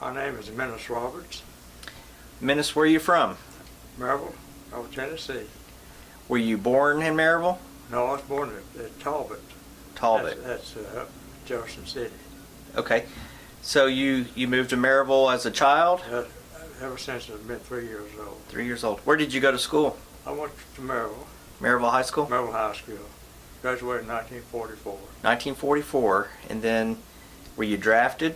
My name is Minnis Roberts, Minnis, where are you from? Maryville, Tennessee. Were you born in Maryville? No, I was born at Talbot. Talbot. That's up Jefferson City. Okay. So you moved to Maryville as a child? Ever since I've been 3 years old. 3 years old. Where did you go to school? I went to Maryville High School? Maryville High School. Graduated in 1944. 1944. And then were you drafted?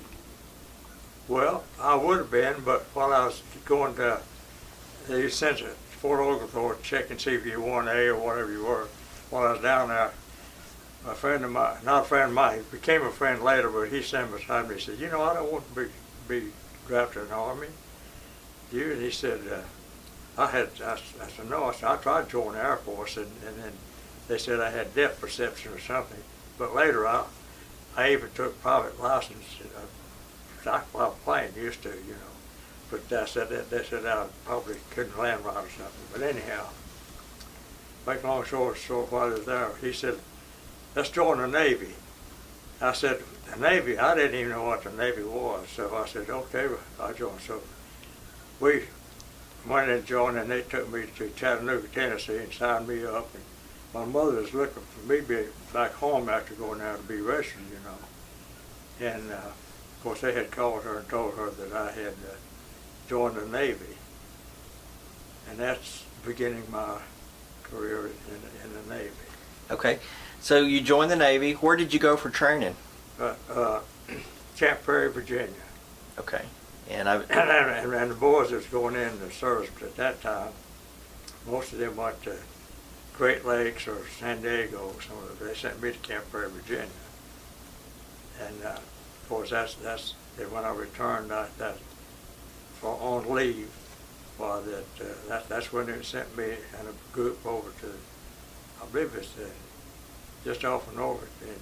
Well, I would have been, but while I was going to, they sent it Fort Oglethorpe to check and see if you won A or whatever you were. While I was down there, a friend of mine, not a friend of mine, he became a friend later, but he sat beside me and said, I don't want to be drafted in the Army. You? And he said, I said, no. I said, I tried to join the Air Force, and then they said I had depth perception or something. But later, I even took private license. I was plane used to, But they said I probably couldn't land right or something. But anyhow, make long story short, while I was there, he said, let's join the Navy. I said, the Navy? I didn't even know what the Navy was. So I said, okay, I'll join. So we went and joined, and they took me to Chattanooga, Tennessee, and signed me up. And my mother was looking for me to be back home after going there to be registered, And of course, they had called her and told her that I had joined the Navy, and that's beginning my career in the Navy. Okay. So you joined the Navy. Where did you go for training? Camp Prairie, Virginia. Okay. And and the boys that was going in the service at that time, most of them went to Great Lakes or San Diego. They sent me to Camp Prairie, Virginia. And of course, that's when I returned. On leave. Well, that's when they sent me and a group over to, I believe it's just off of Norfolk, and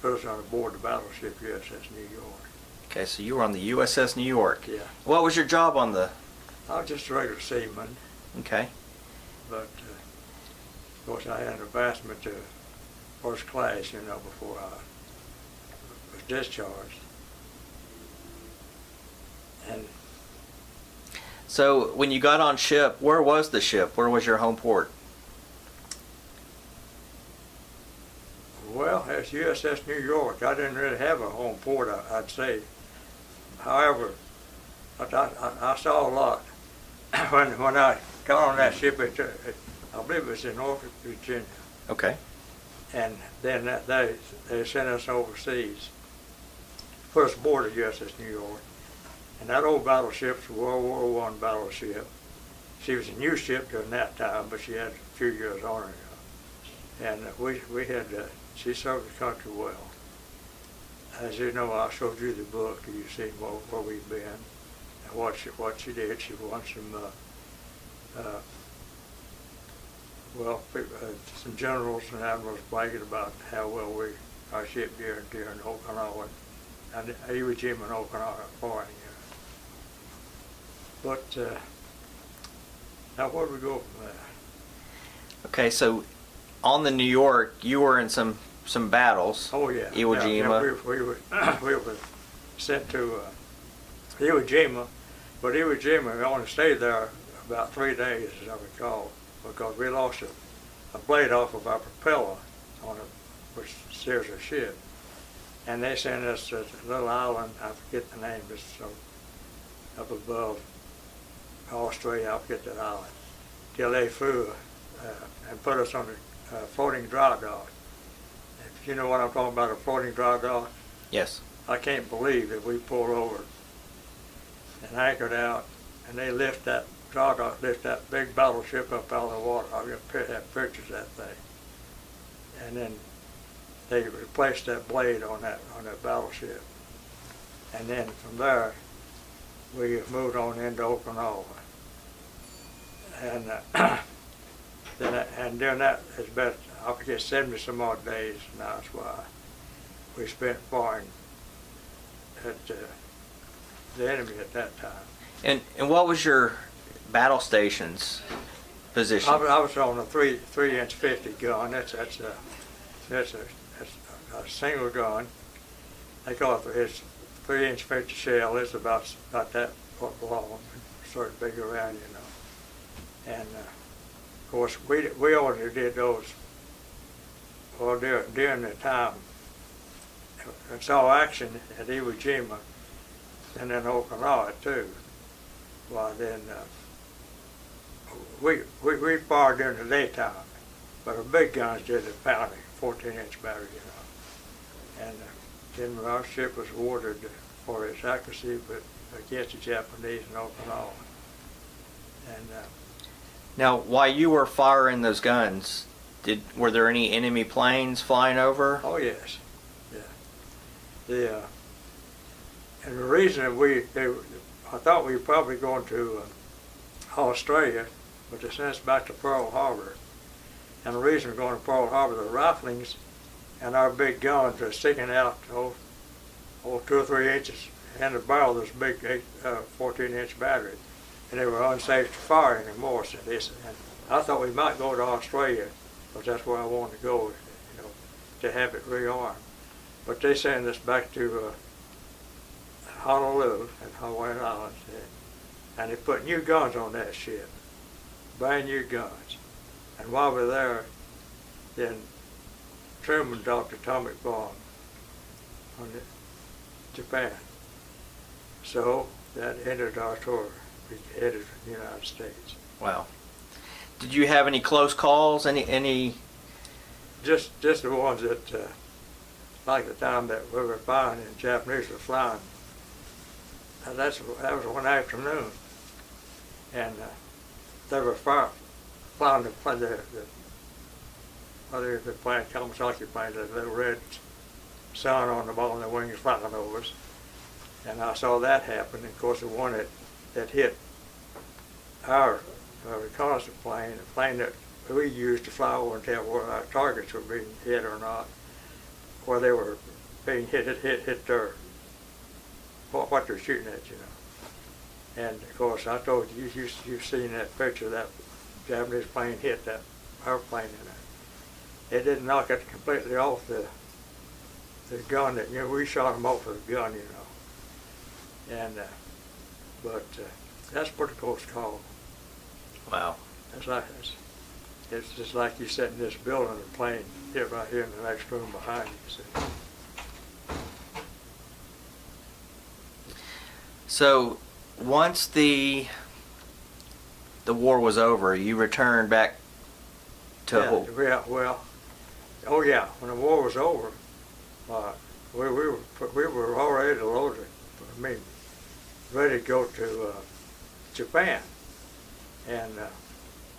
put us on board the battleship USS New York. Okay, so you were on the USS New York. Yeah. What was your job on the? I was just a regular seaman. Okay. But of course, I had an advancement to first class, before I was discharged. And so when you got on ship, where was the ship? Where was your home port? well, it's USS New York. I didn't really have a home port, I'd say. However, I saw a lot. when I got on that ship, I believe it was in Norfolk, Virginia. Okay. And then they sent us overseas. Put us aboard the USS New York. And that old battleship's a World War I battleship. She was a new ship during that time, but she had a few years on her. And we had, she served the country well. As you know, I showed you the book, and you've seen where we've been and what she did. She won some generals and admirals bragging about how well our ship did during Okinawa, and Iwo Jima and Okinawa fighting. But now where do we go from there? Okay, so on the New York, you were in some battles. Oh yeah, Iwo Jima. We were sent to Iwo Jima, but Iwo Jima we only stayed there about 3 days, as I recall, because we lost a blade off of our propeller which steers our ship, and they sent us to a little island. I forget the name. It's up above Australia. I forget that island. Till they flew and put us on a floating dry dock. If you know what I'm talking about, a floating dry dock. Yes. I can't believe that we pulled over and anchored out, and they lift that dry dock, lift that big battleship up out of the water. I've got pictures of that thing. And then they replaced that blade on that battleship. And then from there, we moved on into Okinawa. And and during that, it's been, I forget, 70 some odd days now. That's why we spent fighting at the enemy at that time. And what was your battle station's position? I was on a 3-inch 50 gun. That's a single gun. They call it, it's 3-inch feature shell. It's about that foot long, sort of big around, you know. And of course, we already did those. Well, during the time, and saw action at Iwo Jima and then Okinawa too. Well, then we fired during the daytime, but our big guns did the pounding, 14-inch battery, you know. And then our ship was awarded for its accuracy, but against the Japanese in Okinawa. And Now, while you were firing those guns, were there any enemy planes flying over? oh yes, yeah. And the reason that I thought we were probably going to Australia, but they sent us back to Pearl Harbor. And the reason we're going to Pearl Harbor, the riflings and our big guns are sticking out 2 or 3 inches in the barrel of this big 14-inch battery. And they were unsafe to fire anymore. So and I thought we might go to Australia, because that's where I wanted to go, you know, to have it rearmed. But they sent us back to Honolulu and Hawaiian Islands, and they put new guns on that ship, brand new guns. And while we're there, then Truman dropped an atomic bomb on Japan. So that ended our tour. We headed for the United States. Wow. Did you have any close calls? Any? Just the ones that, like the time that we were flying and the Japanese were flying. And that was one afternoon, and they were flying the plane, Kawasaki plane, the little red sun on the bottom of the wings flying over us. And I saw that happen. And of course, the one that hit our reconnaissance plane, the plane that we used to fly over and tell where our targets were being hit or not, where they were being hit their, what they're shooting at, you know. And of course, I told you, you've seen that picture, that Japanese plane hit that our plane in it. It didn't knock it completely off the gun that, you know, we shot them off with a gun, you know. And but that's a pretty close call. Wow. It's just like you sit in this building and a plane hit right here in the next room behind you. So once the war was over, you returned back to Yeah, well, oh yeah, when the war was over, we were already loaded. I mean, ready to go to Japan, and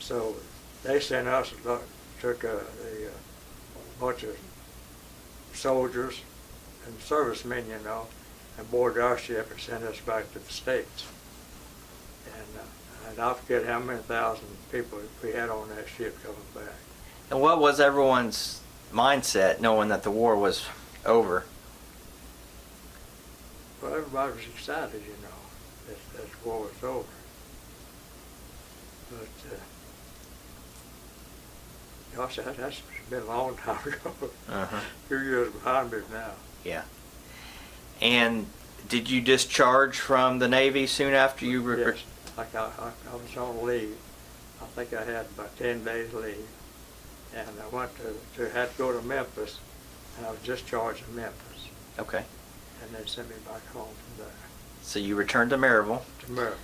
so they sent us, took a bunch of soldiers and servicemen, you know, and boarded our ship and sent us back to the States. And I forget how many thousand people we had on that ship coming back. And what was everyone's mindset knowing that the war was over? Well, everybody was excited, you know, that the war was over. But, gosh, that's been a long time ago. Uh-huh. A few years behind me now. Yeah. And did you discharge from the Navy soon after you were? Yes, like I was on leave. I think I had about 10 days leave. And I went had to go to Memphis, and I was discharged in Memphis. Okay. And they sent me back home from there. So you returned to Maryville. To Maryville.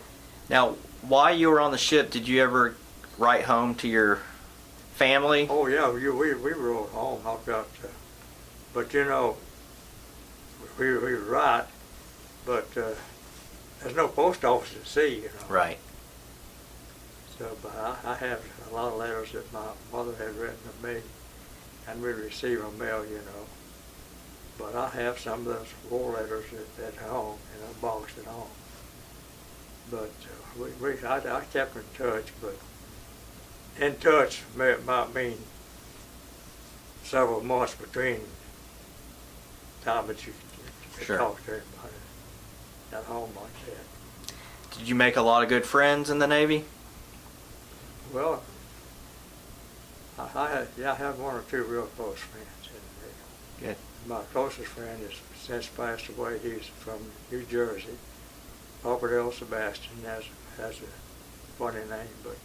Now, while you were on the ship, did you ever write home to your family? Oh yeah, we wrote home. I've got, but you know, we write, but there's no post office at sea, you know. Right. So, but I have a lot of letters that my mother had written to me, and we receive on mail, you know. But I have some of those war letters at home, in a box at home. But I kept in touch, but in touch might mean several months between time that you Sure. talk to everybody at home like that. Did you make a lot of good friends in the Navy? Well, I had one or two real close friends in the Navy. Good. my closest friend has since passed away. He's from New Jersey. Robert L. Sebastian has a funny name, but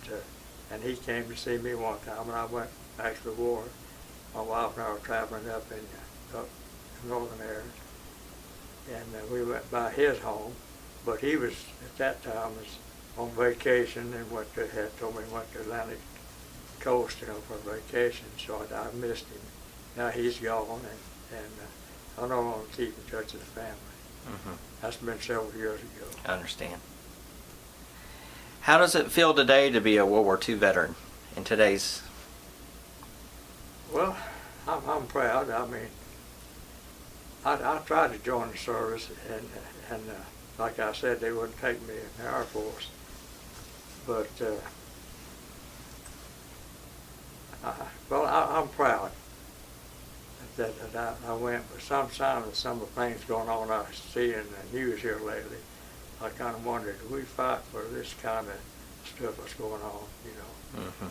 and he came to see me one time, and I went back to the war. My wife and I were traveling up in northern area, and we went by his home, but he was at that time was on vacation and had told me he went to Atlantic Coast, for vacation. So I missed him. Now he's gone, and I no longer keep in touch with the family. Mm-hmm. That's been several years ago. I understand. How does it feel today to be a World War II veteran in today's? Well, I'm proud. I mean, I tried to join the service, and like I said, they wouldn't take me in the Air Force. But I'm proud that I went. But some of the things going on I see in the news here lately, I kind of wondered, do we fight for this kind of stuff that's going on? Mm-hmm.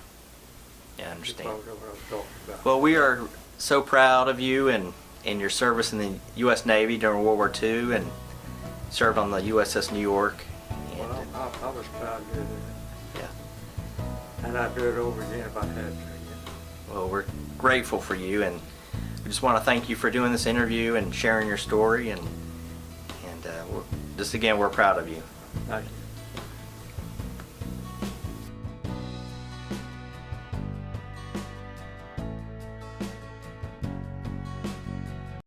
Yeah, I You understand. probably know what I'm talking about. Well, we are so proud of you and your service in the U.S. Navy during World War II, and served on the USS New York. And, Well, I was proud to do that. yeah. And I'd do it over again if I had to again. Well, we're grateful for you, and we just want to thank you for doing this interview and sharing your story, and we're proud of you. Thank you.